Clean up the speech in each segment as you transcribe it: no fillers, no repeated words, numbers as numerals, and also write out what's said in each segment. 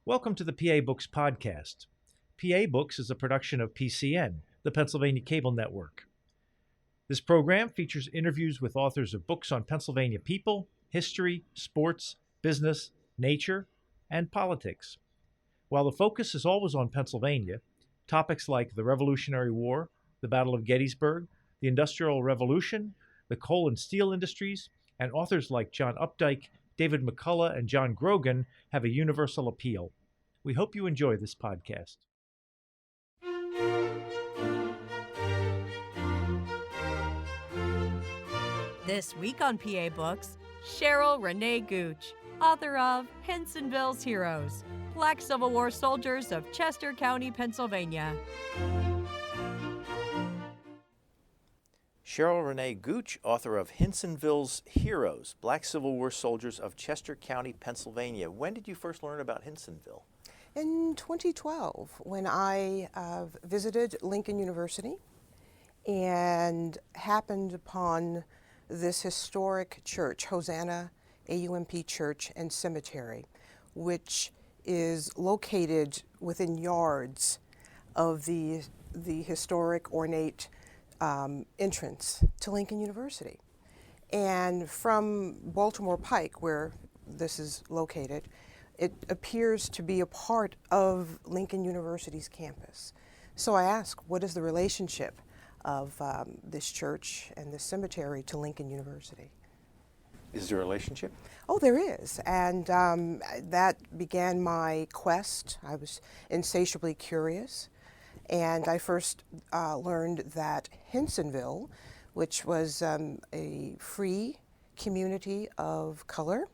Welcome to the PA Books podcast. PA Books is a production of PCN, the Pennsylvania Cable Network. This program features interviews with authors of books on Pennsylvania people, history, sports, business, nature, and politics. While the focus is always on Pennsylvania, topics like the Revolutionary War, the Battle of Gettysburg, the Industrial Revolution, the coal and steel industries, and authors like John Updike, David McCullough, and John Grogan have a universal appeal. We hope you enjoy this podcast. This week on PA Books, Cheryl Renée Gooch, author of Hinsonville's Heroes, Black Civil War Soldiers of Chester County, Pennsylvania. Cheryl Renée Gooch, author of Hinsonville's Heroes, Black Civil War Soldiers of Chester County, Pennsylvania. When did you first learn about Hinsonville? In 2012, when I visited Lincoln University and happened upon this historic church, Hosanna AUMP Church and Cemetery, which is located within yards of the historic ornate entrance to Lincoln University. And from Baltimore Pike, where this is located, it appears to be a part of Lincoln University's campus. So I asked, what is the relationship of this church and this cemetery to Lincoln University? Is there a relationship? Oh, there is, and that began my quest. I was insatiably curious, and I first learned that Hinsonville, which was a free community of color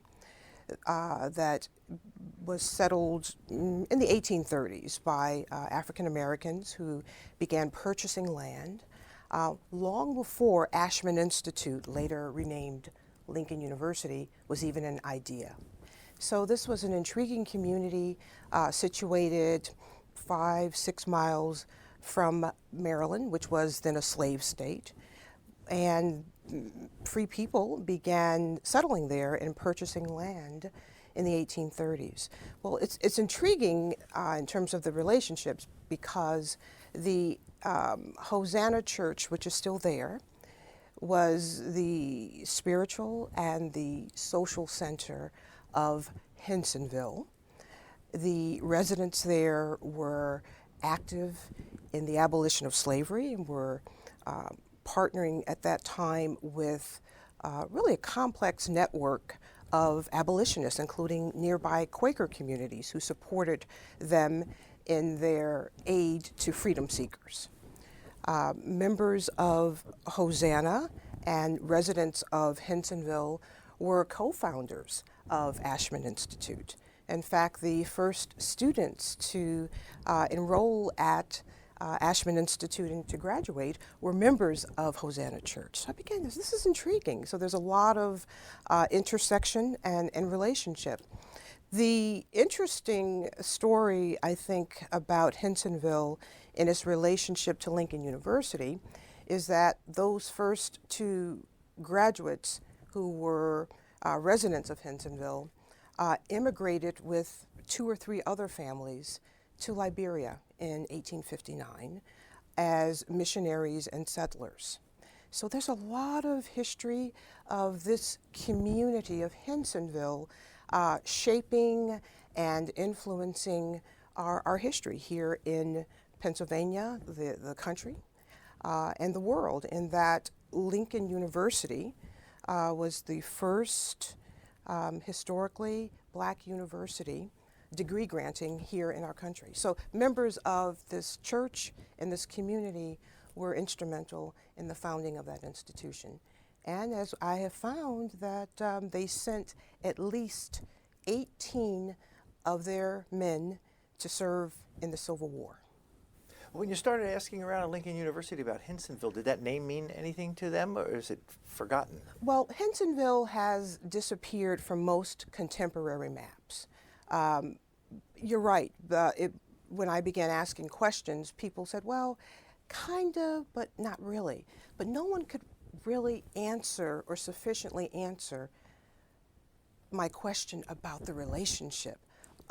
that was settled in the 1830s by African Americans who began purchasing land long before Ashman Institute, later renamed Lincoln University, was even an idea. So this was an intriguing community situated 5-6 miles from Maryland, which was then a slave state, and free people began settling there and purchasing land in the 1830s. Well, it's intriguing in terms of the relationships because the Hosanna Church, which is still there, was the spiritual and the social center of Hinsonville. The residents there were active in the abolition of slavery and were partnering at that time with really a complex network of abolitionists, including nearby Quaker communities who supported them in their aid to freedom seekers. Members of Hosanna and residents of Hinsonville were co-founders of Ashman Institute. In fact, the first students to enroll at Ashman Institute and to graduate were members of Hosanna Church. So I began this is intriguing. So there's a lot of intersection and relationship. The interesting story, I think, about Hinsonville in its relationship to Lincoln University is that those first two graduates who were residents of Hinsonville immigrated with 2 or 3 other families to Liberia in 1859 as missionaries and settlers. So there's a lot of history of this community of Hinsonville shaping and influencing our history here in Pennsylvania, the country, and the world, in that Lincoln University was the first historically Black university degree granting here in our country. So members of this church and this community were instrumental in the founding of that institution. And as I have found that they sent at least 18 of their men to serve in the Civil War. When you started asking around at Lincoln University about Hinsonville, did that name mean anything to them, or is it forgotten? Well, Hinsonville has disappeared from most contemporary maps. You're right. When I began asking questions, people said, well, kind of, but not really. But no one could really answer or sufficiently answer my question about the relationship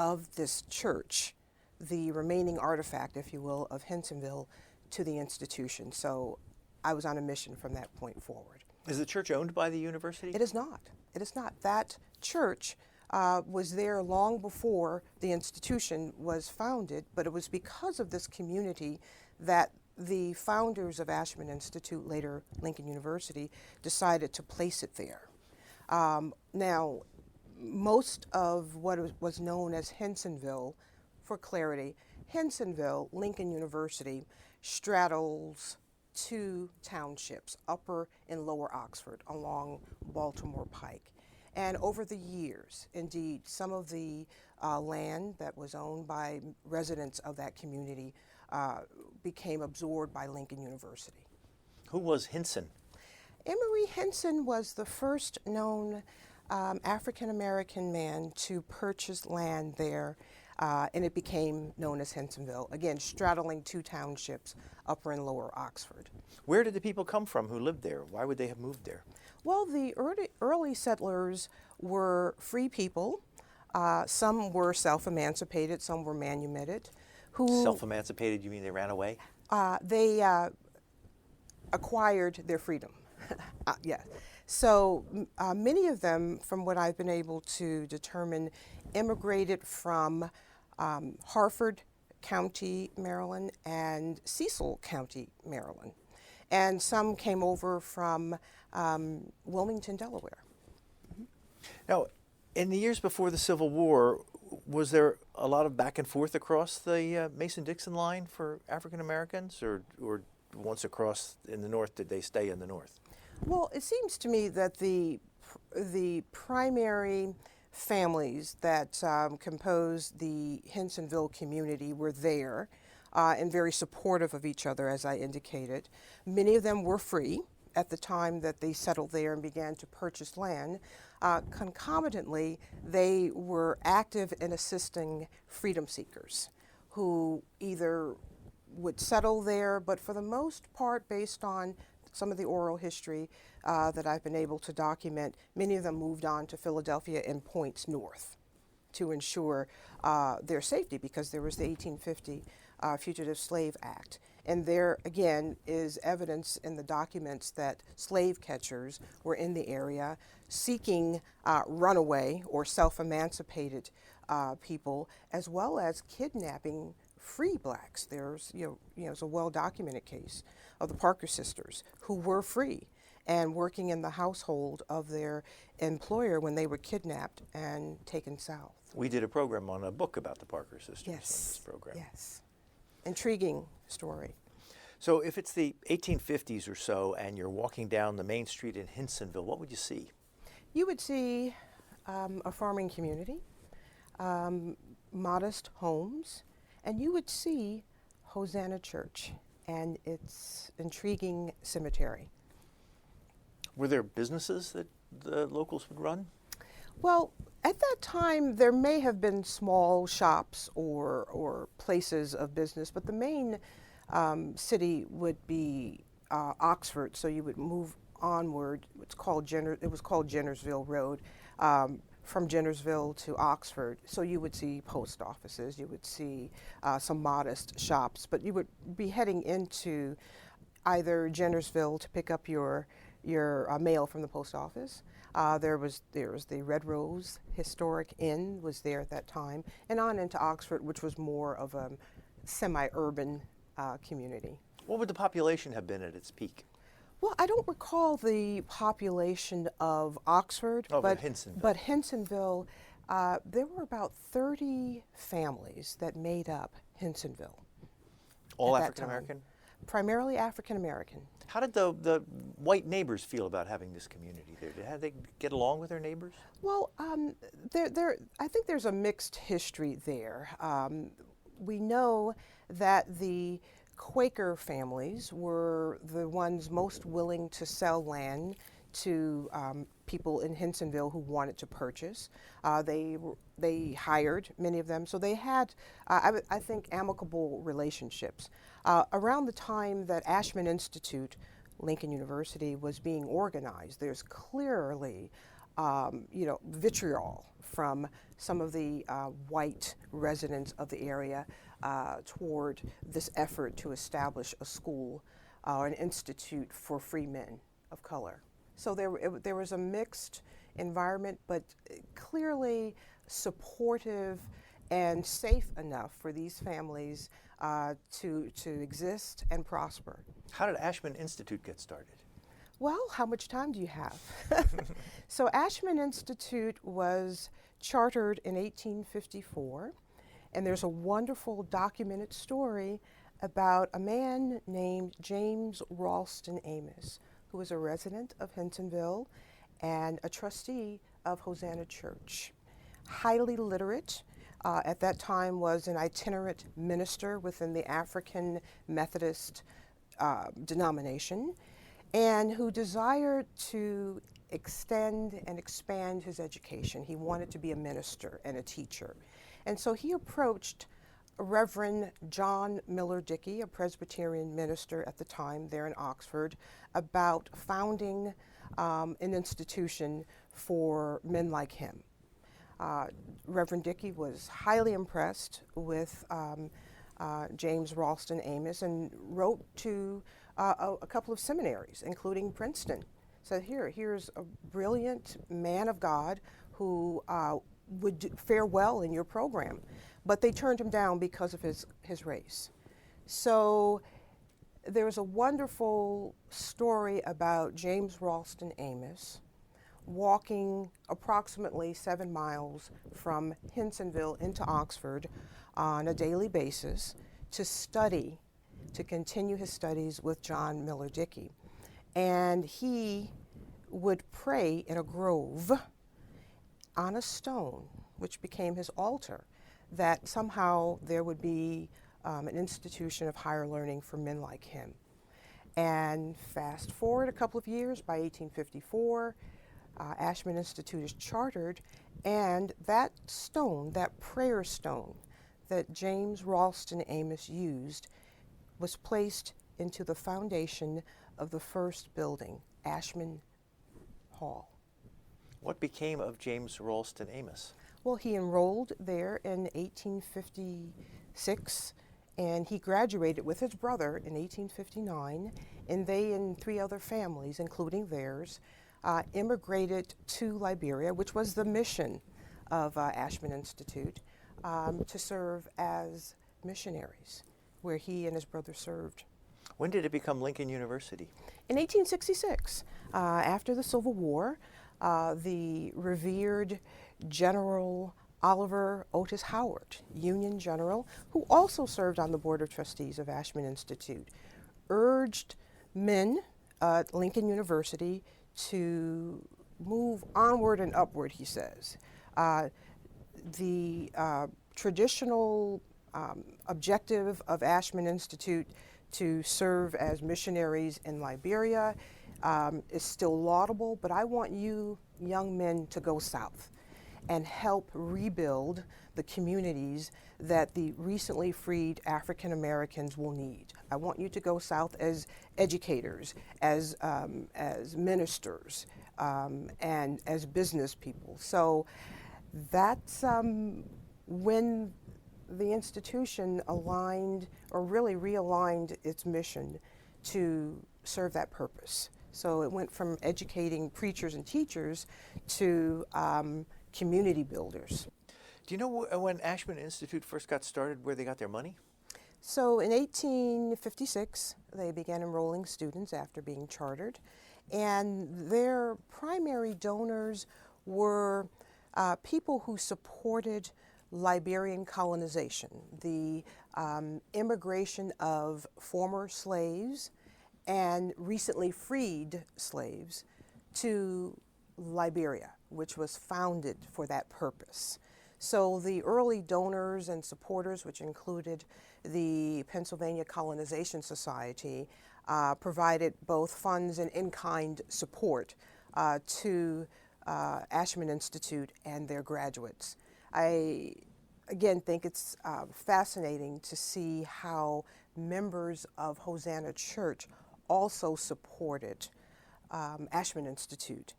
of this church, the remaining artifact, if you will, of Hinsonville to the institution. So I was on a mission from that point forward. Is the church owned by the university? It is not. It is not. That church was there long before the institution was founded, but it was because of this community that the founders of Ashman Institute, later Lincoln University, decided to place it there. Now, most of what was known as Hinsonville, for clarity, Hinsonville, Lincoln University, straddles two townships, Upper and Lower Oxford, along Baltimore Pike. And over the years, indeed, some of the land that was owned by residents of that community became absorbed by Lincoln University. Who was Hinson? Emory Hinson was the first known African-American man to purchase land there, and it became known as Hinsonville, again, straddling two townships, Upper and Lower Oxford. Where did the people come from who lived there? Why would they have moved there? Well, the early settlers were free people. Some were self-emancipated, some were manumitted. Self-emancipated, you mean they ran away? They acquired their freedom. Yes. So many of them, from what I've been able to determine, immigrated from Harford County, Maryland, and Cecil County, Maryland. And some came over from Wilmington, Delaware. Now, in the years before the Civil War, was there a lot of back and forth across the Mason-Dixon line for African Americans, or once across in the North, did they stay in the North? Well, it seems to me that the primary families that composed the Hinsonville community were there and very supportive of each other, as I indicated. Many of them were free at the time that they settled there and began to purchase land. Concomitantly, they were active in assisting freedom seekers who either would settle there, but for the most part, based on some of the oral history that I've been able to document, many of them moved on to Philadelphia and points north to ensure their safety, because there was the 1850 Fugitive Slave Act. And there, again, is evidence in the documents that slave catchers were in the area seeking runaway or self-emancipated people, as well as kidnapping free blacks. There's, it's a well-documented case of the Parker sisters who were free and working in the household of their employer when they were kidnapped and taken south. We did a program on a book about the Parker sisters on Yes. this program. Yes. Intriguing story. So if it's the 1850s or so and you're walking down the main street in Hinsonville, what would you see? You would see a farming community, modest homes, and you would see Hosanna Church and its intriguing cemetery. Were there businesses that the locals would run? Well, at that time, there may have been small shops or places of business, but the main city would be Oxford, so you would move onward. It was called Jennersville Road, from Jennersville to Oxford. So you would see post offices, you would see some modest shops, but you would be heading into either Jennersville to pick up your mail from the post office. There was the Red Rose Historic Inn was there at that time, and on into Oxford, which was more of a semi-urban community. What would the population have been at its peak? Well, I don't recall the population of Oxford, but Hinsonville, there were about 30 families that made up Hinsonville. All African American? Primarily African American. How did the white neighbors feel about having this community there? Did they get along with their neighbors? Well, I think there's a mixed history there. We know that the Quaker families were the ones most willing to sell land to people in Hinsonville who wanted to purchase. They hired many of them, so they had, I think, amicable relationships. Around the time that Ashman Institute, Lincoln University, was being organized, there's clearly vitriol from some of the white residents of the area toward this effort to establish a school or an institute for free men of color. So there was a mixed environment, but clearly supportive and safe enough for these families to exist and prosper. How did Ashman Institute get started? Well, how much time do you have? So Ashman Institute was chartered in 1854, and there's a wonderful documented story about a man named James Ralston Amos, who was a resident of Hinsonville and a trustee of Hosanna Church. Highly literate, at that time was an itinerant minister within the African Methodist denomination, and who desired to extend and expand his education. He wanted to be a minister and a teacher. And so he approached Reverend John Miller Dickey, a Presbyterian minister at the time there in Oxford, about founding an institution for men like him. Reverend Dickey was highly impressed with James Ralston Amos and wrote to a couple of seminaries, including Princeton. Said, here's a brilliant man of God who would fare well in your program. But they turned him down because of his race. So there was a wonderful story about James Ralston Amos walking approximately 7 miles from Hinsonville into Oxford on a daily basis to continue his studies with John Miller Dickey. And he would pray in a grove on a stone, which became his altar, that somehow there would be an institution of higher learning for men like him. And fast forward a couple of years, by 1854, Ashman Institute is chartered, and that stone, that prayer stone that James Ralston Amos used, was placed into the foundation of the first building, Ashman Hall. What became of James Ralston Amos? Well, he enrolled there in 1856, and he graduated with his brother in 1859, and they and 3 other families, including theirs, immigrated to Liberia, which was the mission of Ashman Institute, to serve as missionaries, where he and his brother served. When did it become Lincoln University? In 1866, after the Civil War, the revered General Oliver Otis Howard, Union General, who also served on the Board of Trustees of Ashman Institute, urged men at Lincoln University to move onward and upward, he says. The traditional objective of Ashman Institute to serve as missionaries in Liberia is still laudable, but I want you young men to go south and help rebuild the communities that the recently freed African Americans will need. I want you to go south as educators, as ministers, and as business people. So that's when the institution aligned, or really realigned, its mission to serve that purpose. So it went from educating preachers and teachers to community builders. Do you know when Ashman Institute first got started, where they got their money? So in 1856, they began enrolling students after being chartered, and their primary donors were people who supported Liberian colonization, the immigration of former slaves and recently freed slaves to Liberia, which was founded for that purpose. So the early donors and supporters, which included the Pennsylvania Colonization Society, provided both funds and in-kind support to Ashman Institute and their graduates. I, again, think it's fascinating to see how members of Hosanna Church also supported Ashman Institute.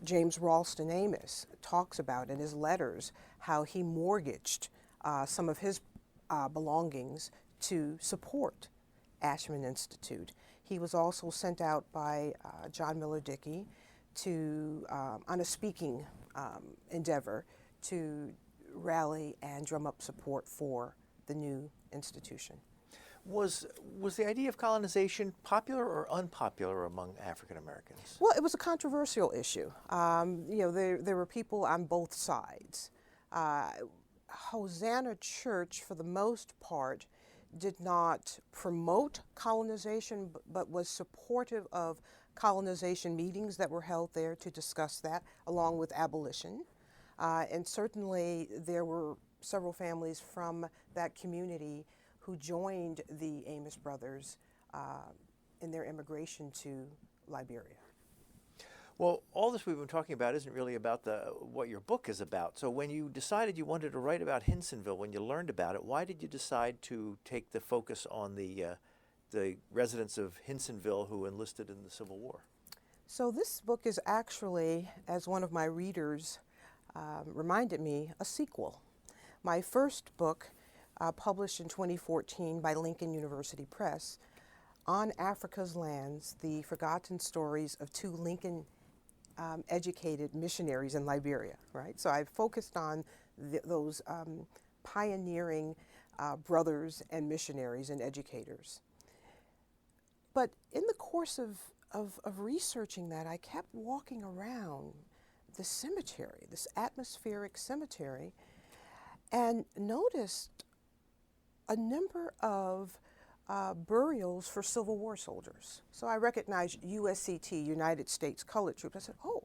James Ralston Amos talks about in his letters how he mortgaged some of his belongings to support Ashman Institute. He was also sent out by John Miller Dickey to on a speaking endeavor to rally and drum up support for the new institution. Was the idea of colonization popular or unpopular among African Americans? Well, it was a controversial issue. There were people on both sides. Hosanna Church, for the most part, did not promote colonization, but was supportive of colonization meetings that were held there to discuss that, along with abolition. And certainly there were several families from that community who joined the Amos brothers in their immigration to Liberia. Well, all this we've been talking about isn't really about what your book is about. So when you decided you wanted to write about Hinsonville, when you learned about it, why did you decide to take the focus on the residents of Hinsonville who enlisted in the Civil War? So this book is actually, as one of my readers reminded me, a sequel. My first book, published in 2014 by Lincoln University Press, On Africa's Lands, The Forgotten Stories of Two Lincoln Educated Missionaries in Liberia, right? So I focused on those pioneering brothers and missionaries and educators. But in the course of researching that, I kept walking around the cemetery, this atmospheric cemetery, and noticed a number of burials for Civil War soldiers. So I recognized USCT, United States Colored Troops. I said, oh,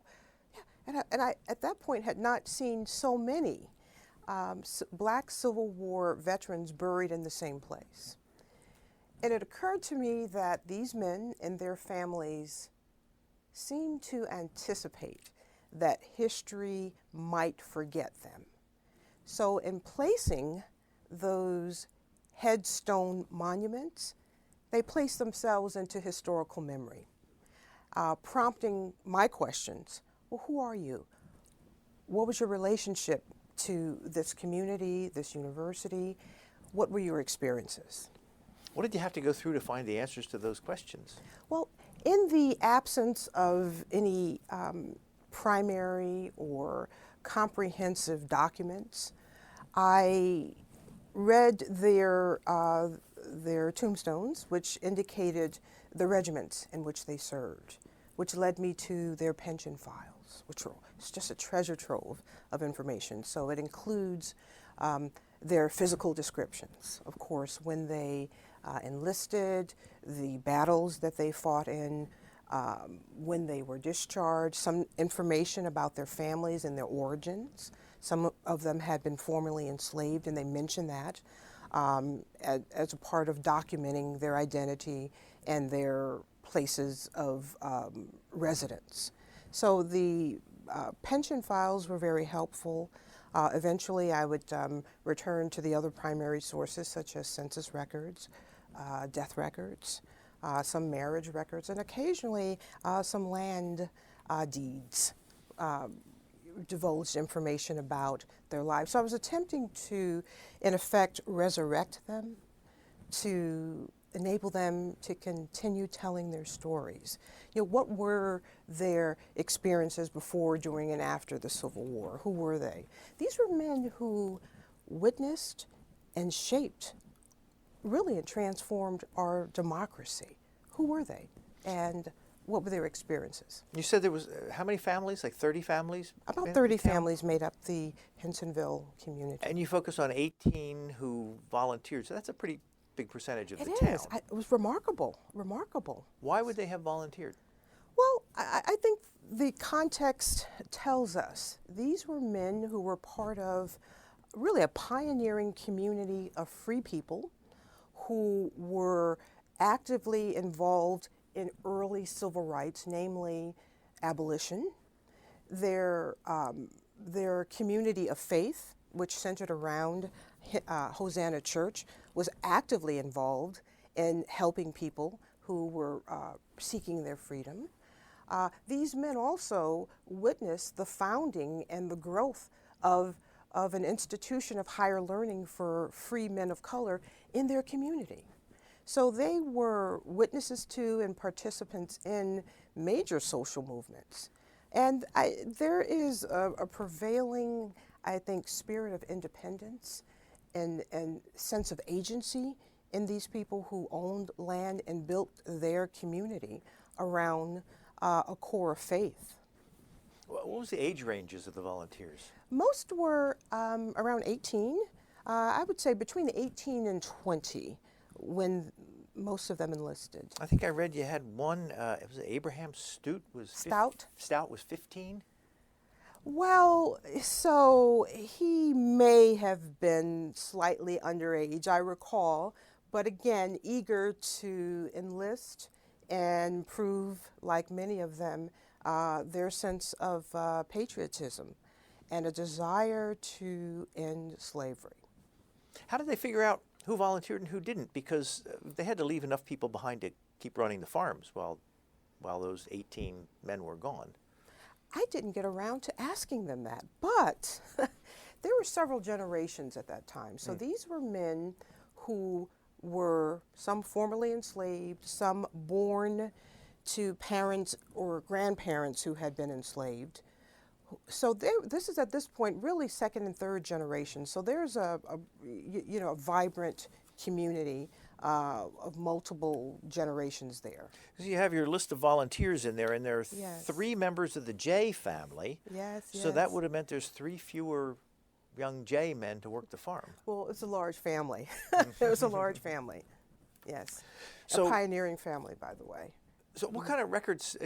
yeah. And I at that point had not seen so many black Civil War veterans buried in the same place. And it occurred to me that these men and their families seemed to anticipate that history might forget them. So in placing those headstone monuments, they place themselves into historical memory, prompting my questions. Well, who are you? What was your relationship to this community, this university? What were your experiences? What did you have to go through to find the answers to those questions? Well, in the absence of any primary or comprehensive documents, I read their tombstones, which indicated the regiments in which they served, which led me to their pension files, which were it's just a treasure trove of information. So it includes their physical descriptions, of course, when they enlisted, the battles that they fought in, when they were discharged, some information about their families and their origins. Some of them had been formerly enslaved, and they mentioned that as a part of documenting their identity and their places of residence. So the pension files were very helpful. Eventually, I would return to the other primary sources, such as census records, death records, some marriage records, and occasionally some land deeds. Divulged information about their lives. So I was attempting to, in effect, resurrect them, to enable them to continue telling their stories. You know, what were their experiences before, during, and after the Civil War? Who were they? These were men who witnessed and shaped, really, and transformed our democracy. Who were they? And what were their experiences? You said there was, how many families, like 30 families? About 30 families made up the Hinsonville community. And you focus on 18 who volunteered, so that's a pretty big percentage of the town. It is. It was remarkable, remarkable. Why would they have volunteered? Well, I think the context tells us these were men who were part of really a pioneering community of free people who were actively involved in early civil rights, namely abolition. Their community of faith, which centered around Hosanna Church, was actively involved in helping people who were seeking their freedom. These men also witnessed the founding and the growth of an institution of higher learning for free men of color in their community. So they were witnesses to and participants in major social movements. And there is a prevailing, I think, spirit of independence and sense of agency in these people who owned land and built their community around a core of faith. What was the age ranges of the volunteers? Most were around 18. I would say between 18 and 20 when most of them enlisted. I think I read you had one, it was Abraham Stout was Stout? Stout was 15? Well, so he may have been slightly underage, I recall, but again, eager to enlist and prove, like many of them, their sense of patriotism and a desire to end slavery. How did they figure out who volunteered and who didn't? Because they had to leave enough people behind to keep running the farms while those 18 men were gone. I didn't get around to asking them that, but there were several generations at that time. So these were men who were some formerly enslaved, some born to parents or grandparents who had been enslaved. So this is at this point really second and third generation. So there's a vibrant community of multiple generations there. Because you have your list of volunteers in there, and there are Yes. 3 members of the J family. Yes, So that would have meant there's 3 fewer young J men to work the farm. Well, it's a large family. It was a large family. Yes. So- a pioneering family, by the way. So what kind of records,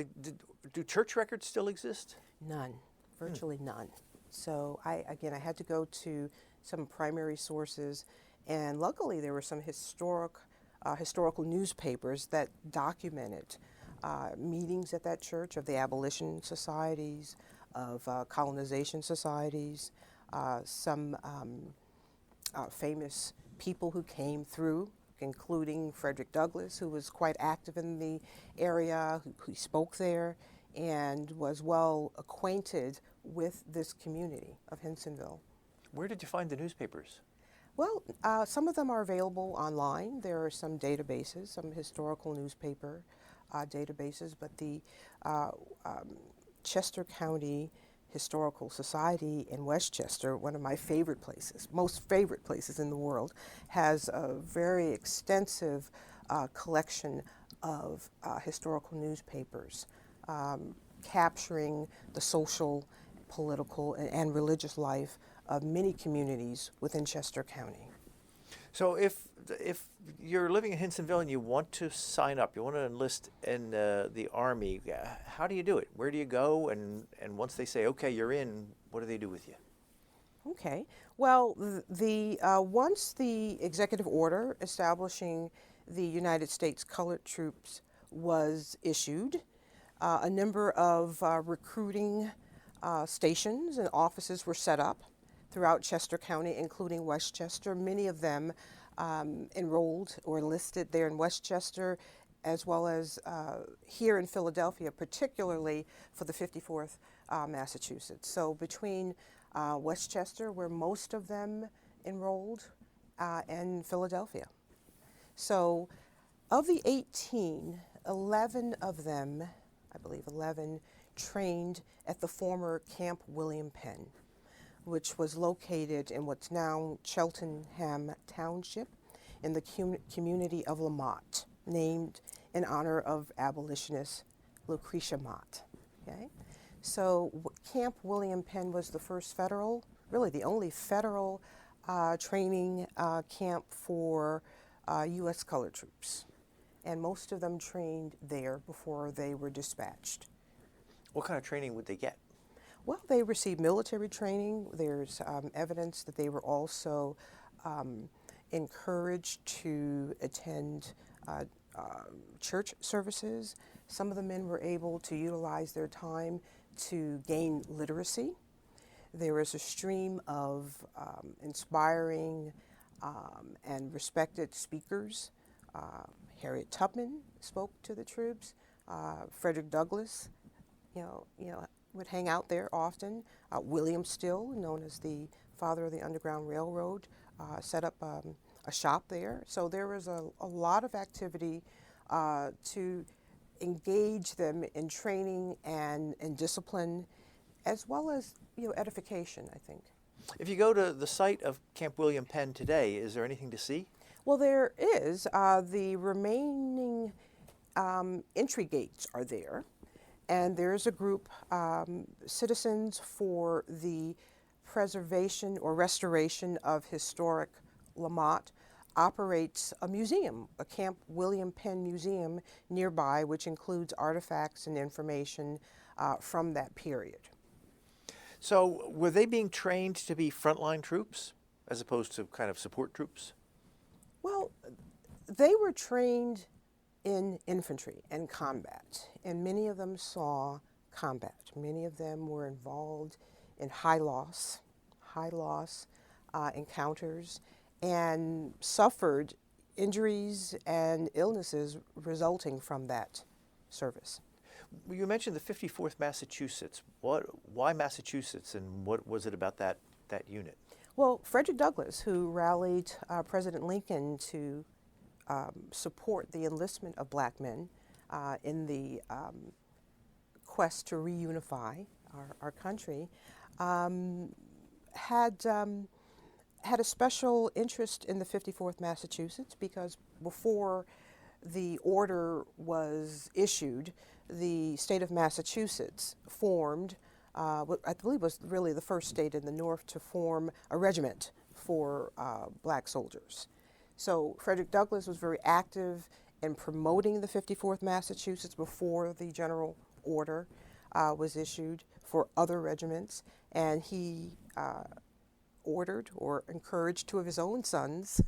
do church records still exist? None, virtually none. So I had to go to some primary sources, and luckily there were some historical newspapers that documented meetings at that church of the abolition societies, of colonization societies, some famous people who came through, including Frederick Douglass, who was quite active in the area, who spoke there, and was well acquainted with this community of Hinsonville. Where did you find the newspapers? Well, some of them are available online. There are some databases, some historical newspaper databases, but the Chester County Historical Society in Westchester, one of my favorite places, most favorite places in the world, has a very extensive collection of historical newspapers capturing the social, political, and religious life of many communities within Chester County. So if you're living in Hinsonville and you want to sign up, you want to enlist in the Army, how do you do it? Where do you go? And once they say, okay, you're in, what do they do with you? Okay. Well, once the executive order establishing the United States Colored Troops was issued, a number of recruiting stations and offices were set up throughout Chester County, including Westchester. Many of them enrolled or enlisted there in Westchester, as well as here in Philadelphia, particularly for the 54th Massachusetts. So between Westchester, where most of them enrolled, and Philadelphia. So of the 18, 11 of them, I believe 11, trained at the former Camp William Penn, which was located in what's now Cheltenham Township in the community of Lamott, named in honor of abolitionist Lucretia Mott. Okay? So Camp William Penn was the first federal, really the only federal training camp for U.S. colored troops. And most of them trained there before they were dispatched. What kind of training would they get? Well, they received military training. There's evidence that they were also encouraged to attend church services. Some of the men were able to utilize their time to gain literacy. There was a stream of inspiring and respected speakers. Harriet Tubman spoke to the troops. Frederick Douglass would hang out there often. William Still, known as the father of the Underground Railroad, set up a shop there. So there was a lot of activity to engage them in training and discipline, as well as edification, I think. If you go to the site of Camp William Penn today, is there anything to see? Well, there is. The remaining entry gates are there, and there's a group, Citizens for the Preservation or Restoration of Historic Lamont, operates a museum, a Camp William Penn Museum nearby, which includes artifacts and information from that period. So were they being trained to be frontline troops as opposed to kind of support troops? Well, they were trained in infantry and combat, and many of them saw combat. Many of them were involved in high loss encounters, and suffered injuries and illnesses resulting from that service. You mentioned the 54th Massachusetts. Why Massachusetts, and what was it about that unit? Well, Frederick Douglass, who rallied President Lincoln to support the enlistment of black men in the quest to reunify our country, had a special interest in the 54th Massachusetts, because before the order was issued, the state of Massachusetts formed, what I believe was really the first state in the North to form a regiment for black soldiers. So Frederick Douglass was very active in promoting the 54th Massachusetts before the general order was issued for other regiments, and he ordered or encouraged two of his own sons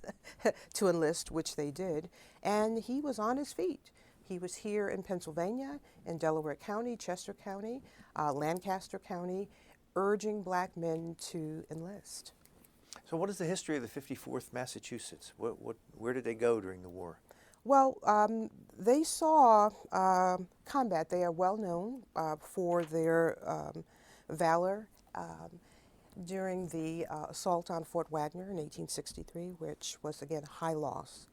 to enlist, which they did, and he was on his feet. He was here in Pennsylvania, in Delaware County, Chester County, Lancaster County, urging black men to enlist. So what is the history of the 54th Massachusetts? Where did they go during the war? Well, they saw combat. They are well known for their valor during the assault on Fort Wagner in 1863, which was again a high loss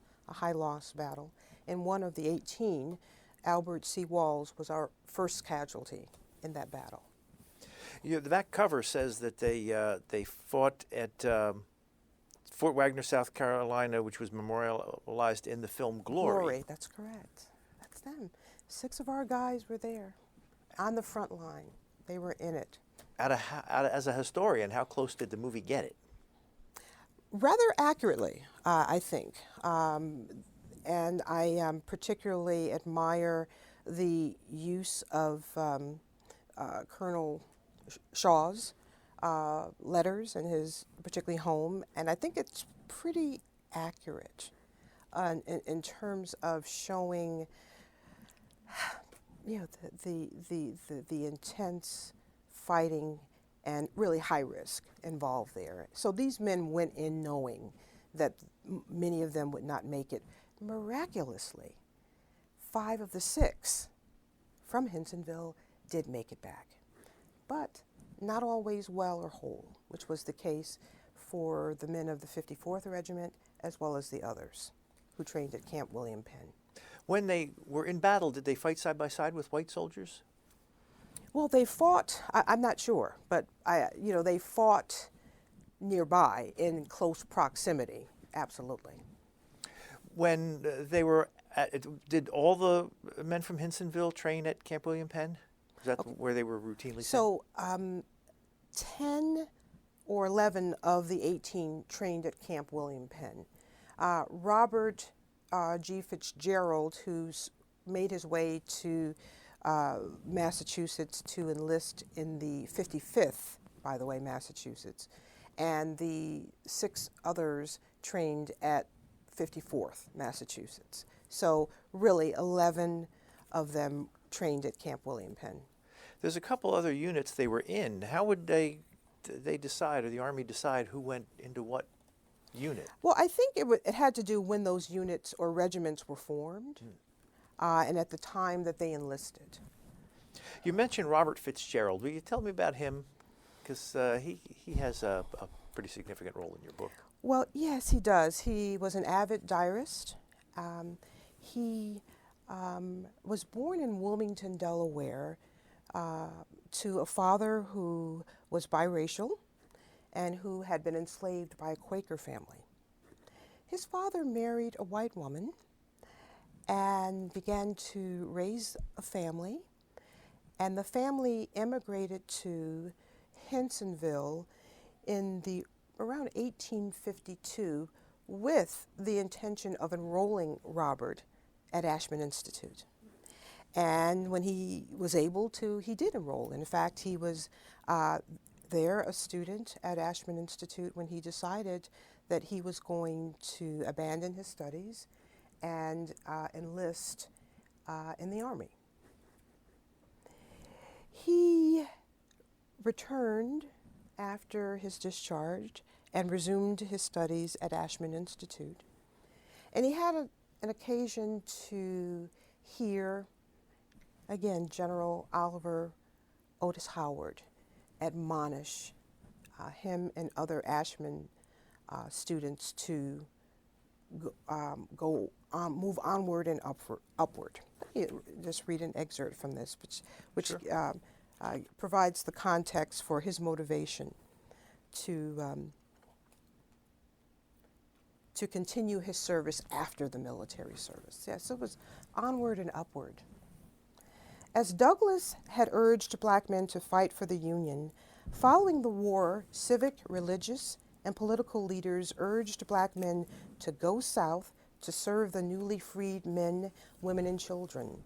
battle. And one of the 18, Albert C. Walls, was our first casualty in that battle. The back cover says that they fought at Fort Wagner, South Carolina, which was memorialized in the film Glory. Glory, that's correct. That's them. 6 of our guys were there on the front line. They were in it. As a historian, how close did the movie get it? Rather accurately, I think. And I particularly admire the use of Colonel Shaw's letters in his particularly home, and I think it's pretty accurate in terms of showing, the intense fighting and really high risk involved there. So these men went in knowing that many of them would not make it. Miraculously, 5 of the 6 from Hinsonville did make it back, but not always well or whole, which was the case for the men of the 54th Regiment as well as the others who trained at Camp William Penn. When they were in battle, did they fight side by side with white soldiers? Well, they fought, I'm not sure, but they fought nearby in close proximity, absolutely. When they were did all the men from Hinsonville train at Camp William Penn? Is that where they were routinely sent? So 10 or 11 of the 18 trained at Camp William Penn. Robert G. Fitzgerald, who's made his way to Massachusetts to enlist in the 55th, by the way, Massachusetts, and the 6 others trained at 54th Massachusetts. So really 11 of them trained at Camp William Penn. There's a couple other units they were in. How would they decide, or the Army decide, who went into what unit? Well, I think it had to do when those units or regiments were formed, and at the time that they enlisted. You mentioned Robert Fitzgerald. Will you tell me about him? Because he has a pretty significant role in your book. Well, yes, he does. He was an avid diarist. He was born in Wilmington, Delaware, to a father who was biracial and who had been enslaved by a Quaker family. His father married a white woman and began to raise a family, and the family immigrated to Hinsonville in around 1852 with the intention of enrolling Robert at Ashman Institute. And when he was able to, he did enroll. In fact, he was there a student at Ashman Institute when he decided that he was going to abandon his studies and enlist in the Army. He returned after his discharge and resumed his studies at Ashman Institute. And he had an occasion to hear, again, General Oliver Otis Howard admonish him and other Ashman students to move onward and upward. Let me just read an excerpt from this, which Sure. Provides the context for his motivation to continue his service after the military service. Yes, it was onward and upward. As Douglas had urged black men to fight for the Union, following the war, civic, religious, and political leaders urged black men to go south to serve the newly freed men, women, and children.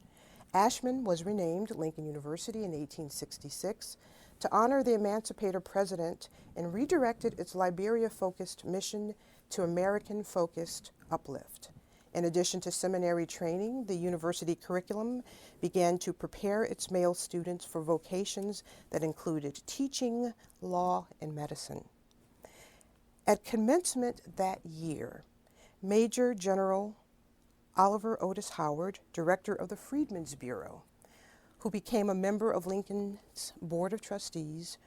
Ashman was renamed Lincoln University in 1866 to honor the emancipator president and redirected its Liberia-focused mission to American-focused uplift. In addition to seminary training, the university curriculum began to prepare its male students for vocations that included teaching, law, and medicine. At commencement that year, Major General Oliver Otis Howard, director of the Freedmen's Bureau, who became a member of Lincoln's Board of Trustees,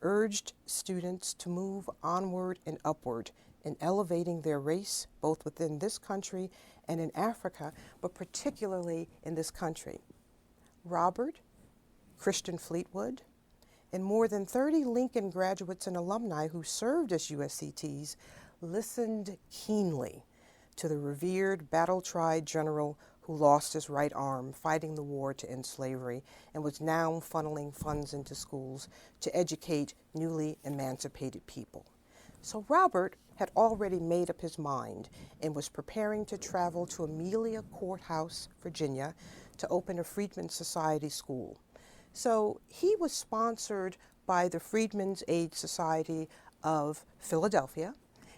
urged students to move onward and upward in elevating their race, both within this country and in Africa, but particularly in this country. Robert, Christian Fleetwood, and more than 30 Lincoln graduates and alumni who served as USCTs listened keenly to the revered, battle-tried general who lost his right arm fighting the war to end slavery and was now funneling funds into schools to educate newly emancipated people. So Robert had already made up his mind and was preparing to travel to Amelia Court House, Virginia, to open a Freedmen's Society school. So he was sponsored by the Freedmen's Aid Society of Philadelphia,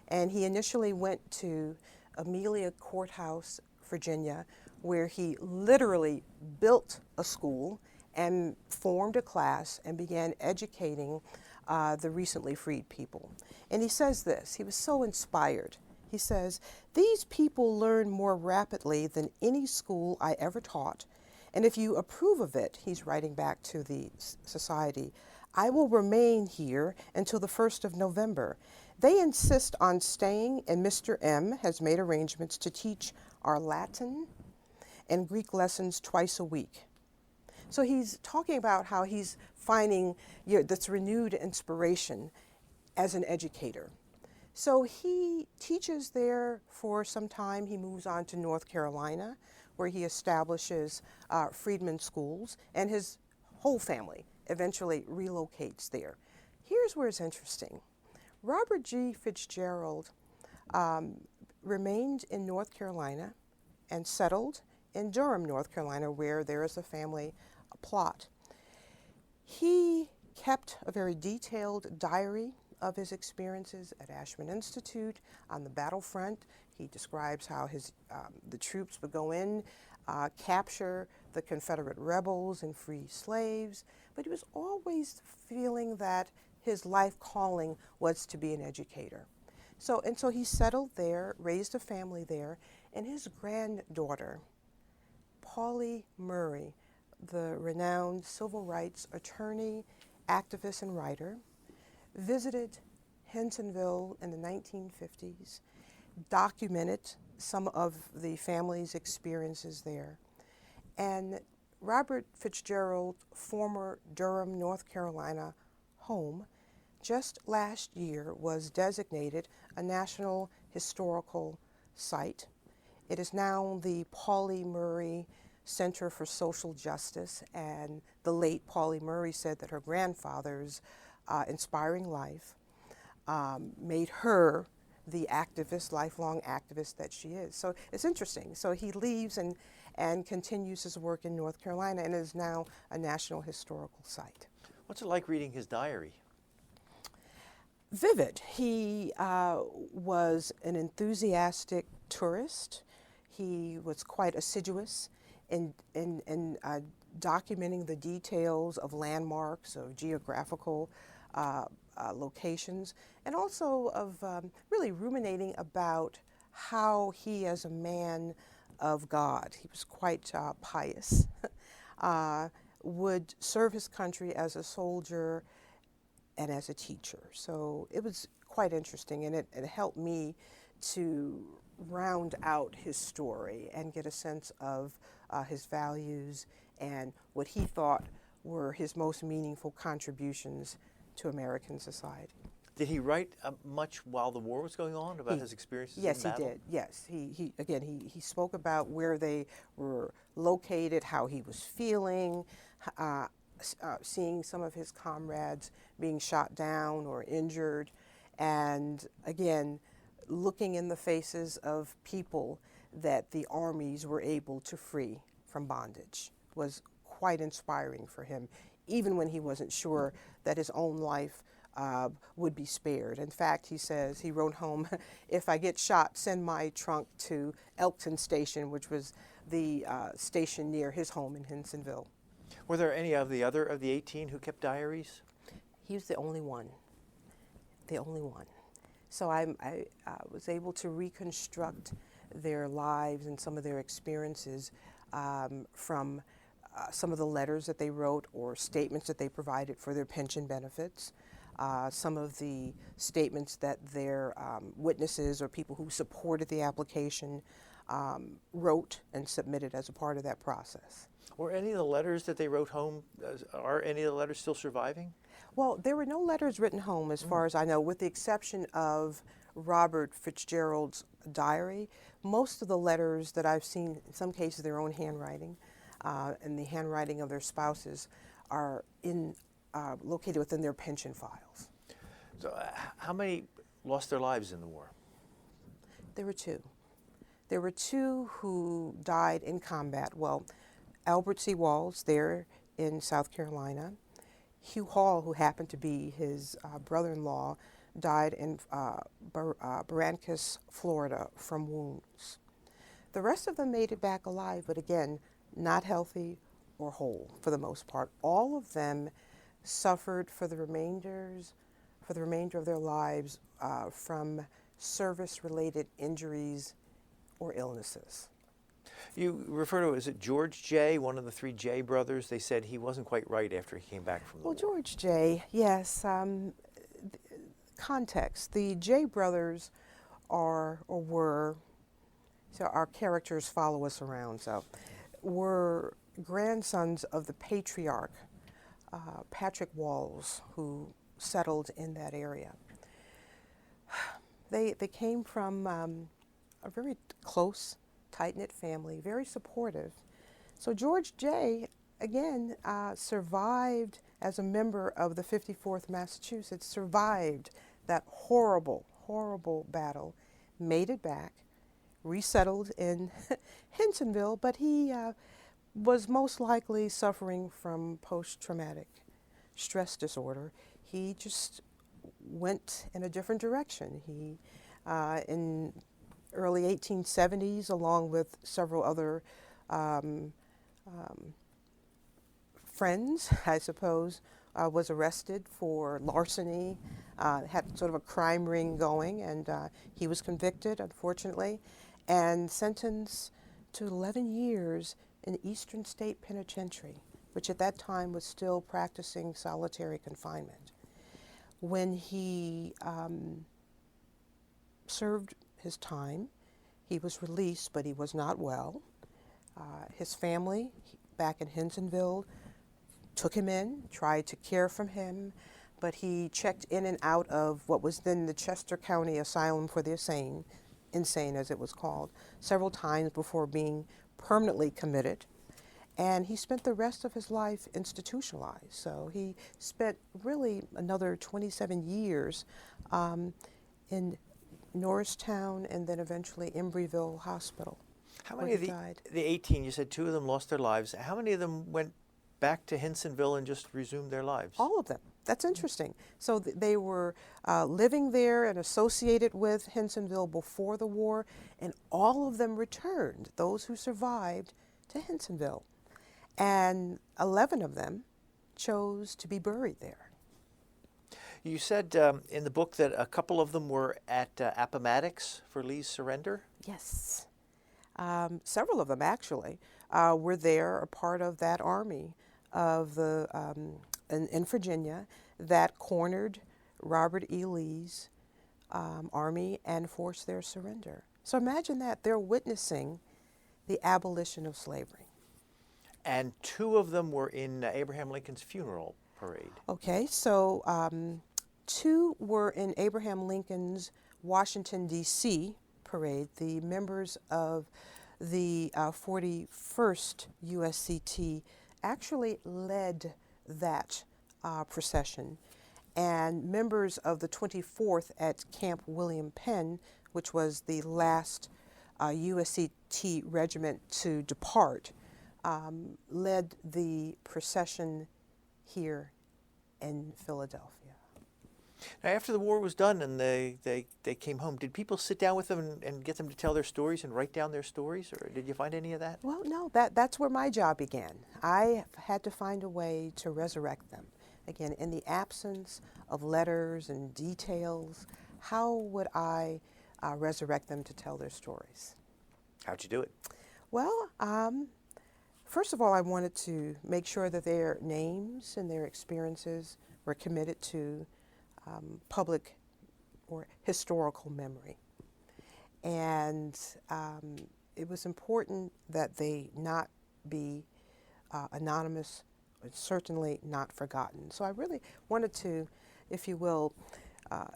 and he initially went to Amelia Court House, Virginia, where he literally built a school and formed a class and began educating the recently freed people. And he says this, he was so inspired. He says, "These people learn more rapidly than any school I ever taught. And if you approve of it," he's writing back to the society, "I will remain here until the 1st of November. They insist on staying, and Mr. M has made arrangements to teach our Latin and Greek lessons twice a week." So he's talking about how he's finding this renewed inspiration as an educator. So he teaches there for some time. He moves on to North Carolina, where he establishes freedmen schools, and his whole family eventually relocates there. Here's where it's interesting. Robert G. Fitzgerald remained in North Carolina and settled in Durham, North Carolina, where there is a family plot. He kept a very detailed diary of his experiences at Ashman Institute, on the battlefront. He describes how the troops would go in, capture the Confederate rebels and free slaves, but he was always feeling that his life calling was to be an educator. So he settled there, raised a family there, and his granddaughter, Paulie Murray, the renowned civil rights attorney, activist, and writer, visited Hinsonville in the 1950s, documented some of the family's experiences there. And Robert Fitzgerald, former Durham, North Carolina home, just last year was designated a National Historical Site. It is now the Pauli Murray Center for Social Justice, and the late Pauli Murray said that her grandfather's inspiring life made her the activist, lifelong activist that she is. So it's interesting. So he leaves and continues his work in North Carolina and is now a National Historical Site. What's it like reading his diary? Vivid. He was an enthusiastic tourist. He was quite assiduous in documenting the details of landmarks, of geographical locations, and also of really ruminating about how he, as a man of God, he was quite pious, would serve his country as a soldier and as a teacher. So it was quite interesting, and it helped me to round out his story and get a sense of his values and what he thought were his most meaningful contributions to American society. Did he write much while the war was going on about his experiences Yes, in battle? he did. Yes, he spoke about where they were located, how he was feeling, seeing some of his comrades being shot down or injured, and again, looking in the faces of people that the armies were able to free from bondage was quite inspiring for him, even when he wasn't sure that his own life would be spared. In fact, he says, he wrote home, "If I get shot, send my trunk to Elkton Station," which was the station near his home in Hinsonville. Were there any of the other of the 18 who kept diaries? He was the only one. The only one. So I was able to reconstruct their lives and some of their experiences from some of the letters that they wrote or statements that they provided for their pension benefits, some of the statements that their witnesses or people who supported the application wrote and submitted as a part of that process. Were any of the letters that they wrote home, are any of the letters still surviving? Well, there were no letters written home as far as I know, with the exception of Robert Fitzgerald's diary. Most of the letters that I've seen, in some cases their own handwriting, and the handwriting of their spouses, are located within their pension files. So, how many lost their lives in the war? There were two. There were two who died in combat. Well, Albert C. Walls there in South Carolina. Hugh Hall, who happened to be his brother-in-law, died in Barrancas, Florida, from wounds. The rest of them made it back alive, but again, not healthy or whole for the most part. All of them suffered for the remainder of their lives from service-related injuries or illnesses. You refer to, is it George J., one of the three J brothers? They said he wasn't quite right after he came back from the war. Well, George J., yes. Context. The J brothers are, or were, so our characters follow us around, so, were grandsons of the patriarch, Patrick Walls, who settled in that area. They came from a very close, tight-knit family, very supportive. So George J., again, survived as a member of the 54th Massachusetts, survived that horrible, horrible battle, made it back, resettled in Hinsonville, but he was most likely suffering from post-traumatic stress disorder. He just went in a different direction. He, in early 1870s, along with several other friends, I suppose, was arrested for larceny, had sort of a crime ring going, and he was convicted, unfortunately, and sentenced to 11 years in Eastern State Penitentiary. which at that time was still practicing solitary confinement. When he served his time, he was released, but he was not well. His family back in Hinsonville took him in, tried to care for him, but he checked in and out of what was then the Chester County Asylum for the Insane as it was called, several times before being permanently committed. And he spent the rest of his life institutionalized. So he spent really another 27 years in Norristown and then eventually Embryville Hospital. How many of the 18, you said 2 of them lost their lives. How many of them went back to Hinsonville and just resumed their lives? All of them. That's interesting. So they were living there and associated with Hinsonville before the war, and all of them returned, those who survived, to Hinsonville. And 11 of them chose to be buried there. You said in the book that a couple of them were at Appomattox for Lee's surrender? Yes. Several of them, actually, were there, a part of that army of the in Virginia that cornered Robert E. Lee's army and forced their surrender. So imagine that. They're witnessing the abolition of slavery. And 2 of them were in Abraham Lincoln's funeral parade. Okay, so 2 were in Abraham Lincoln's Washington, D.C. parade. The members of the 41st USCT actually led that procession, and members of the 24th at Camp William Penn, which was the last USCT regiment to depart, led the procession here in Philadelphia. Now, after the war was done and they came home, did people sit down with them and get them to tell their stories and write down their stories, or did you find any of that? Well, no, that's where my job began. I had to find a way to resurrect them. Again, in the absence of letters and details, how would I resurrect them to tell their stories? How'd you do it? Well, first of all, I wanted to make sure that their names and their experiences were committed to public or historical memory. And it was important that they not be anonymous, but certainly not forgotten. So I really wanted to, if you will,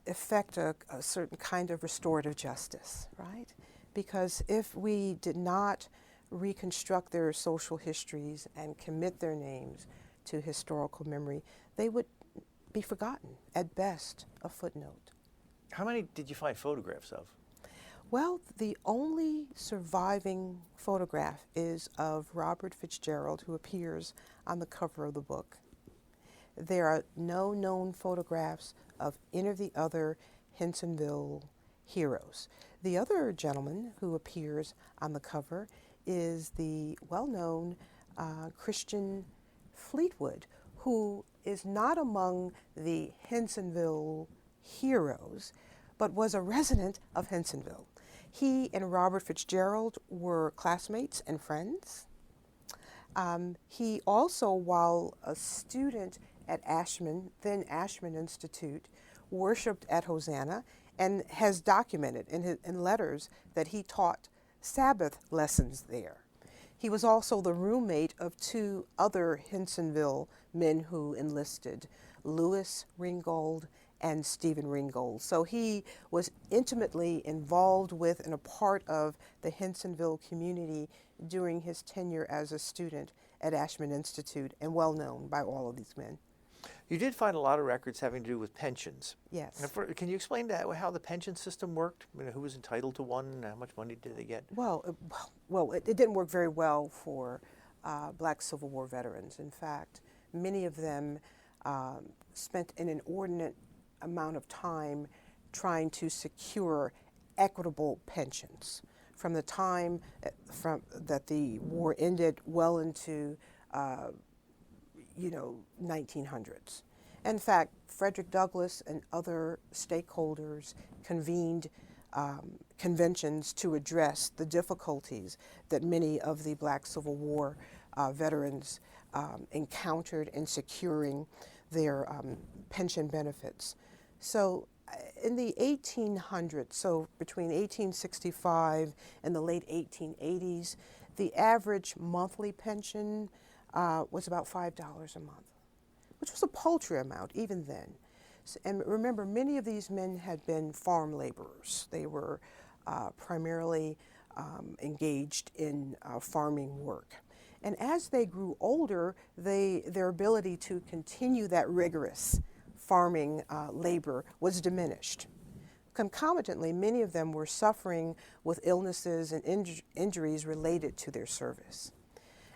effect a certain kind of restorative justice, right? Because if we did not reconstruct their social histories and commit their names to historical memory, they would be forgotten, at best a footnote. How many did you find photographs of? Well, the only surviving photograph is of Robert Fitzgerald, who appears on the cover of the book. There are no known photographs of any of the other Hinsonville heroes. The other gentleman who appears on the cover is the well-known Christian Fleetwood, who is not among the Hinsonville heroes, but was a resident of Hinsonville. He and Robert Fitzgerald were classmates and friends. He also, while a student at Ashman, then Ashman Institute, worshiped at Hosanna and has documented in letters that he taught Sabbath lessons there. He was also the roommate of 2 other Hinsonville men who enlisted, Louis Ringgold and Stephen Ringgold. So he was intimately involved with and a part of the Hinsonville community during his tenure as a student at Ashman Institute, and well known by all of these men. You did find a lot of records having to do with pensions. Yes. Now, can you explain that, how the pension system worked? I mean, who was entitled to one, and how much money did they get? Well, it didn't work very well for Black Civil War veterans. In fact, many of them spent an inordinate amount of time trying to secure equitable pensions from the time that the war ended well into 1900s. In fact, Frederick Douglass and other stakeholders convened conventions to address the difficulties that many of the Black Civil War veterans encountered in securing their pension benefits. So in the 1800s, so between 1865 and the late 1880s, the average monthly pension was about $5 a month, which was a paltry amount even then. And remember, many of these men had been farm laborers. They were primarily engaged in farming work. And as they grew older, their ability to continue that rigorous farming labor was diminished. Concomitantly, many of them were suffering with illnesses and injuries related to their service.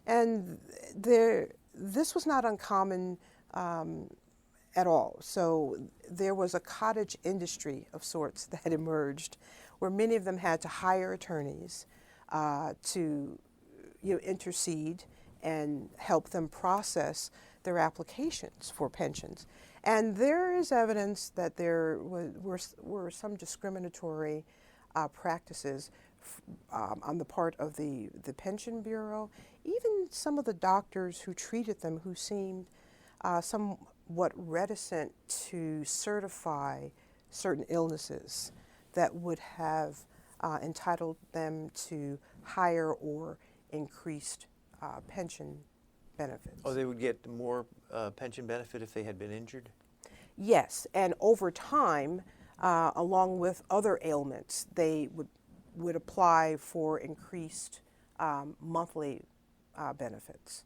And this was not uncommon at all. So there was a cottage industry of sorts that emerged where many of them had to hire attorneys to intercede and help them process their applications for pensions. And there is evidence that there were some discriminatory practices on the part of the Pension Bureau, even some of the doctors who treated them who seemed somewhat reticent to certify certain illnesses that would have entitled them to higher or increased pension benefits. Oh, they would get more pension benefit if they had been injured? Yes, and over time, along with other ailments, they would apply for increased monthly benefits.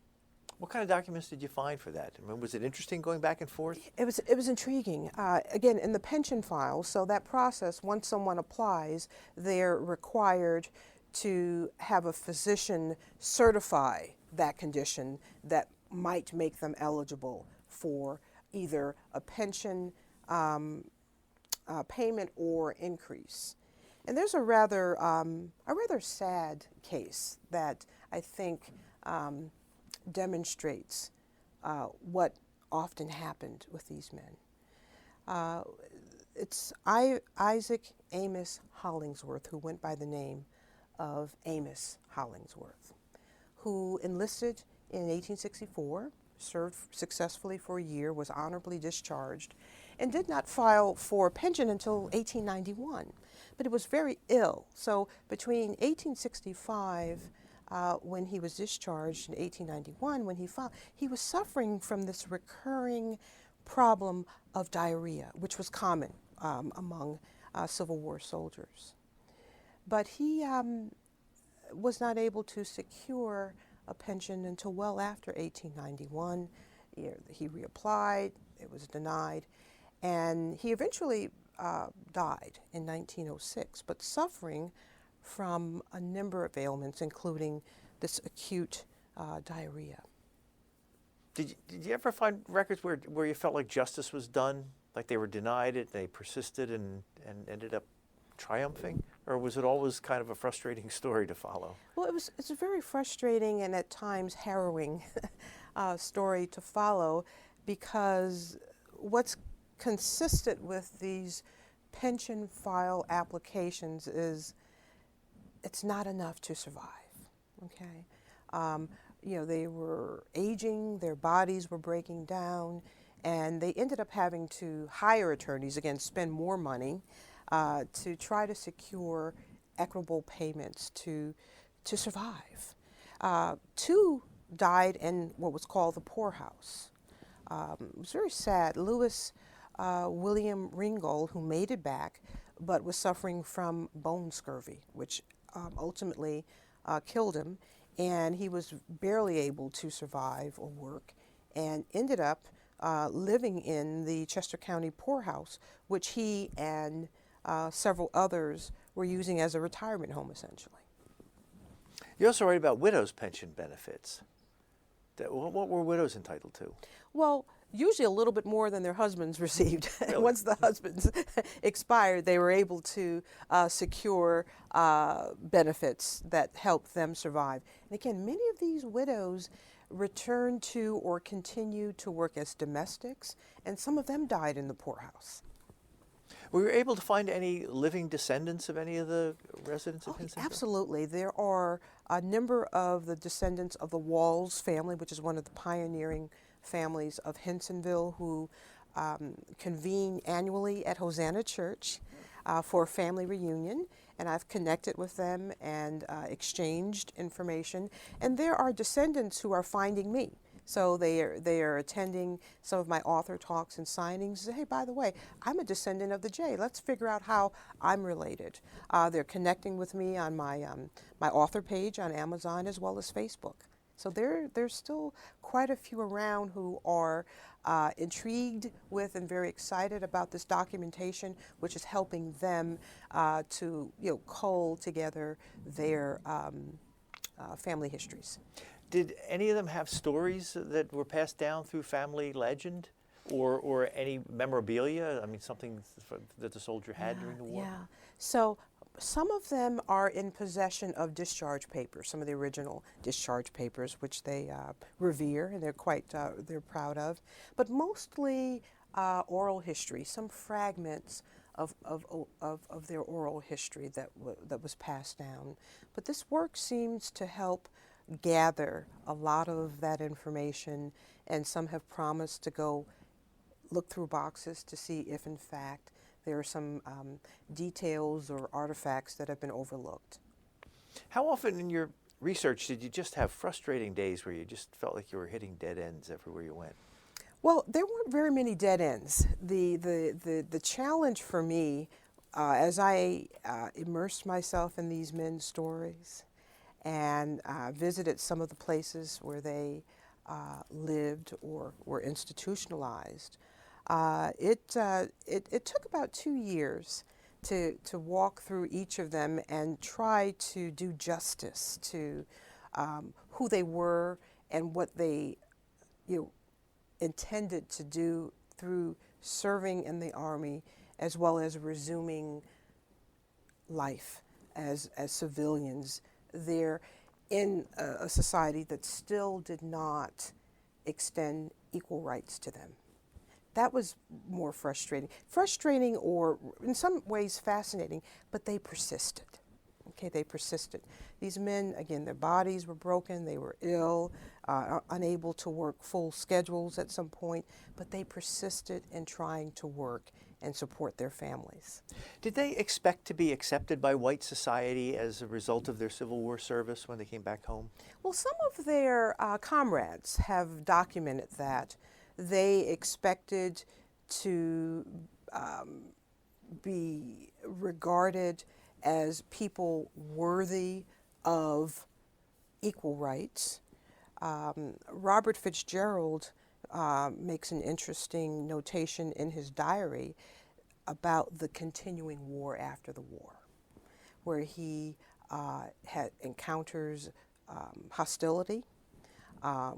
What kind of documents did you find for that? I mean, was it interesting going back and forth? It was intriguing. Again, in the pension file, so that process, once someone applies, they're required to have a physician certify that condition that might make them eligible for either a pension payment or increase. And there's a rather sad case that I think demonstrates what often happened with these men. It's Isaac Amos Hollingsworth, who went by the name of Amos Hollingsworth, who enlisted in 1864, served successfully for a year, was honorably discharged, and did not file for a pension until 1891. But he was very ill. So between 1865, when he was discharged, in 1891, when he filed, he was suffering from this recurring problem of diarrhea, which was common among Civil War soldiers. But he was not able to secure a pension until well after 1891. He reapplied, it was denied, and he eventually died in 1906, but suffering from a number of ailments, including this acute diarrhea. Did you ever find records where you felt like justice was done, like they were denied it, they persisted and ended up triumphing? Or was it always kind of a frustrating story to follow? Well, it's a very frustrating and at times harrowing story to follow, because what's consistent with these pension file applications is it's not enough to survive, okay? They were aging, their bodies were breaking down, and they ended up having to hire attorneys, again, spend more money to try to secure equitable payments to survive. Two died in what was called the poorhouse. It was very sad. William Ringgold, who made it back, but was suffering from bone scurvy, which ultimately killed him, and he was barely able to survive or work, and ended up living in the Chester County poorhouse, which he and several others were using as a retirement home, essentially. You also write about widows' pension benefits. What were widows entitled to? Well, usually a little bit more than their husbands received. Really? Once the husbands expired, they were able to secure benefits that helped them survive. And again, many of these widows returned to or continued to work as domestics, and some of them died in the poorhouse. Were you able to find any living descendants of any of the residents of Hinsonville? Absolutely. There are a number of the descendants of the Walls family, which is one of the pioneering families of Hinsonville, who convene annually at Hosanna Church for a family reunion. And I've connected with them and exchanged information. And there are descendants who are finding me. So they are attending some of my author talks and signings. Say, hey, by the way, I'm a descendant of the J. Let's figure out how I'm related. They're connecting with me on my my author page on Amazon as well as Facebook. So there's still quite a few around who are intrigued with and very excited about this documentation, which is helping them to cull together their family histories. Did any of them have stories that were passed down through family legend, or any memorabilia? I mean, something that the soldier had during the war? Yeah. So some of them are in possession of discharge papers, some of the original discharge papers, which they revere and they're proud of. But mostly oral history, some fragments of their oral history that was passed down. But this work seems to help gather a lot of that information, and some have promised to go look through boxes to see if in fact there are some details or artifacts that have been overlooked. How often in your research did you just have frustrating days where you just felt like you were hitting dead ends everywhere you went? Well, there weren't very many dead ends. The challenge for me, as I immersed myself in these men's stories and visited some of the places where they lived or were institutionalized, it took about 2 years to walk through each of them and try to do justice to who they were and what they intended to do through serving in the Army as well as resuming life as civilians there in a society that still did not extend equal rights to them. That was more frustrating or in some ways fascinating, but they persisted. Okay, they persisted. These men, again, their bodies were broken, they were ill, unable to work full schedules at some point, but they persisted in trying to work and support their families. Did they expect to be accepted by white society as a result of their Civil War service when they came back home? Well, some of their comrades have documented that. They expected to be regarded as people worthy of equal rights. Robert Fitzgerald makes an interesting notation in his diary about the continuing war after the war, where he encounters hostility.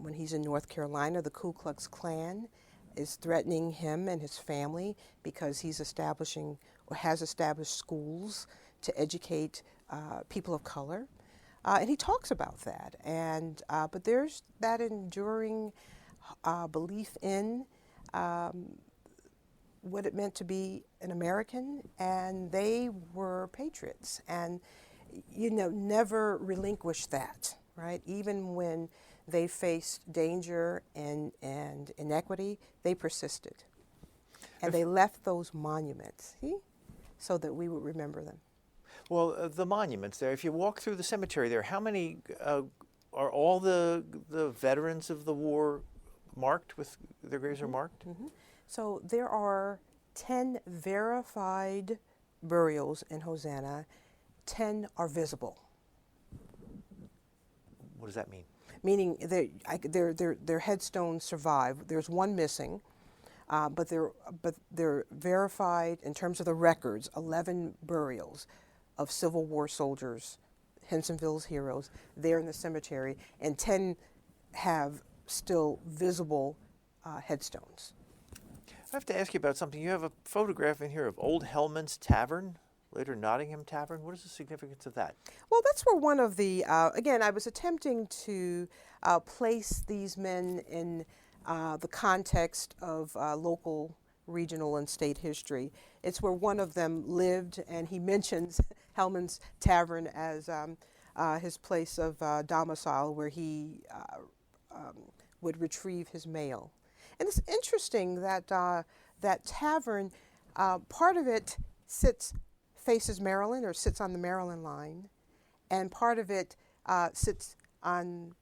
When he's in North Carolina, the Ku Klux Klan is threatening him and his family because he's establishing or has established schools to educate people of color. And he talks about that. And but there's that enduring belief in what it meant to be an American, and they were patriots, and never relinquished that, right? Even when they faced danger and inequity, they persisted. And they left those monuments, so that we would remember them. Well, the monuments there, if you walk through the cemetery there, how many, are all the veterans of the war marked with, their graves are marked? Mm-hmm. So there are 10 verified burials in Hosanna. 10 are visible. What does that mean? Meaning their headstones survive. There's one missing, but they're verified in terms of the records. 11 burials of Civil War soldiers, Hinsonville's heroes, there in the cemetery, and 10 have still visible headstones. I have to ask you about something. You have a photograph in here of Old Hellman's Tavern, later Nottingham Tavern. What is the significance of that? Well, that's where one of the, again, I was attempting to place these men in the context of local regional and state history. It's where one of them lived, and he mentions Hellman's Tavern as his place of domicile, where he would retrieve his mail. And it's interesting that that tavern, part of it faces Maryland, or sits on the Maryland line, and part of it sits on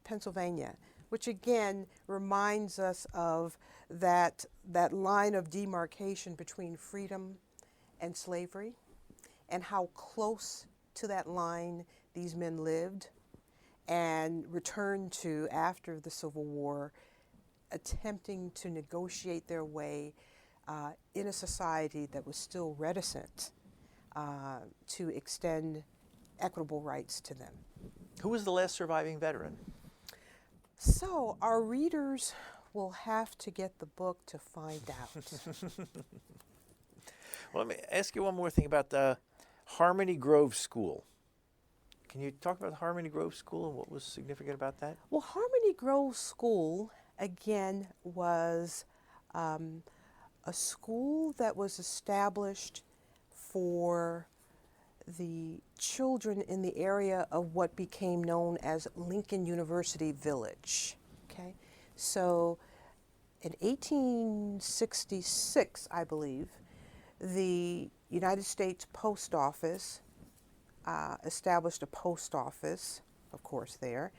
Pennsylvania, which again reminds us of that line of demarcation between freedom and slavery, and how close to that line these men lived and returned to after the Civil War, attempting to negotiate their way in a society that was still reticent to extend equitable rights to them. Who was the last surviving veteran? So our readers will have to get the book to find out. Well, let me ask you one more thing about the Harmony Grove School. Can you talk about Harmony Grove School and what was significant about that? Well, Harmony Grove School, again, was a school that was established for the children in the area of what became known as Lincoln University Village. Okay, so in 1866, I believe, the United States Post Office established a post office, of course, there,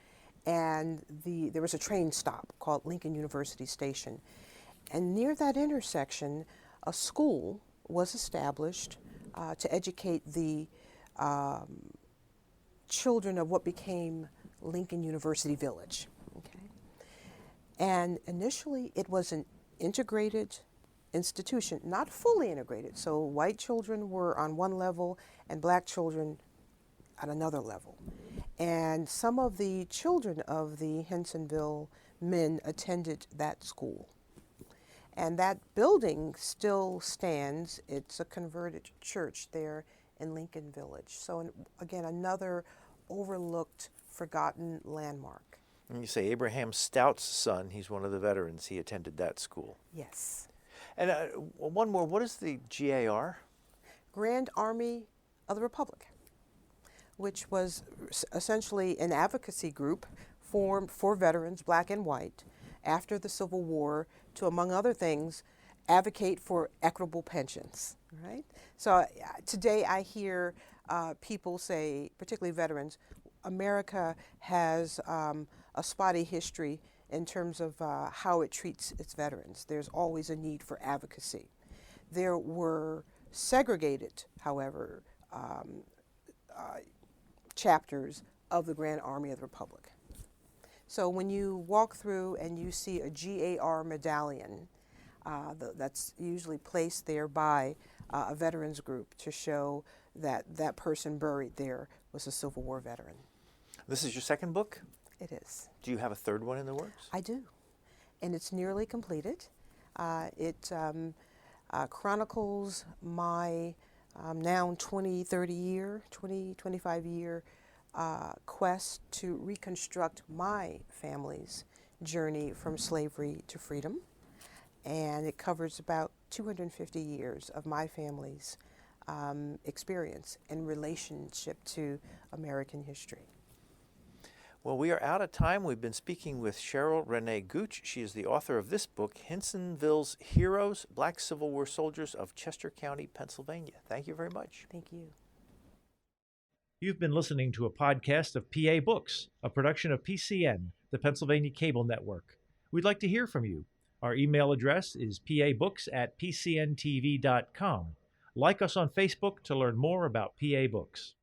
and there was a train stop called Lincoln University Station. And near that intersection, a school was established to educate the children of what became Lincoln University Village. Okay? And initially, it was an integrated institution, not fully integrated. So white children were on one level and black children at another level. And some of the children of the Hinsonville men attended that school. And that building still stands. It's a converted church there in Lincoln Village. So again, another overlooked, forgotten landmark. And you say Abraham Stout's son, he's one of the veterans. He attended that school. Yes. And one more, what is the GAR? Grand Army of the Republic, which was essentially an advocacy group formed for veterans, black and white, after the Civil War to, among other things, advocate for equitable pensions, right? So today I hear people say, particularly veterans, America has a spotty history in terms of how it treats its veterans. There's always a need for advocacy. There were segregated, however, chapters of the Grand Army of the Republic. So when you walk through and you see a GAR medallion, that's usually placed there by a veterans group to show that that person buried there was a Civil War veteran. This is your second book? It is. Do you have a third one in the works? I do, and it's nearly completed. It chronicles my now 25 year quest to reconstruct my family's journey from slavery to freedom. And it covers about 250 years of my family's experience in relationship to American history. Well, we are out of time. We've been speaking with Cheryl Renée Gooch. She is the author of this book, Hinsonville's Heroes, Black Civil War Soldiers of Chester County, Pennsylvania. Thank you very much. Thank you. You've been listening to a podcast of PA Books, a production of PCN, the Pennsylvania Cable Network. We'd like to hear from you. Our email address is pabooks@pcntv.com. Like us on Facebook to learn more about PA Books.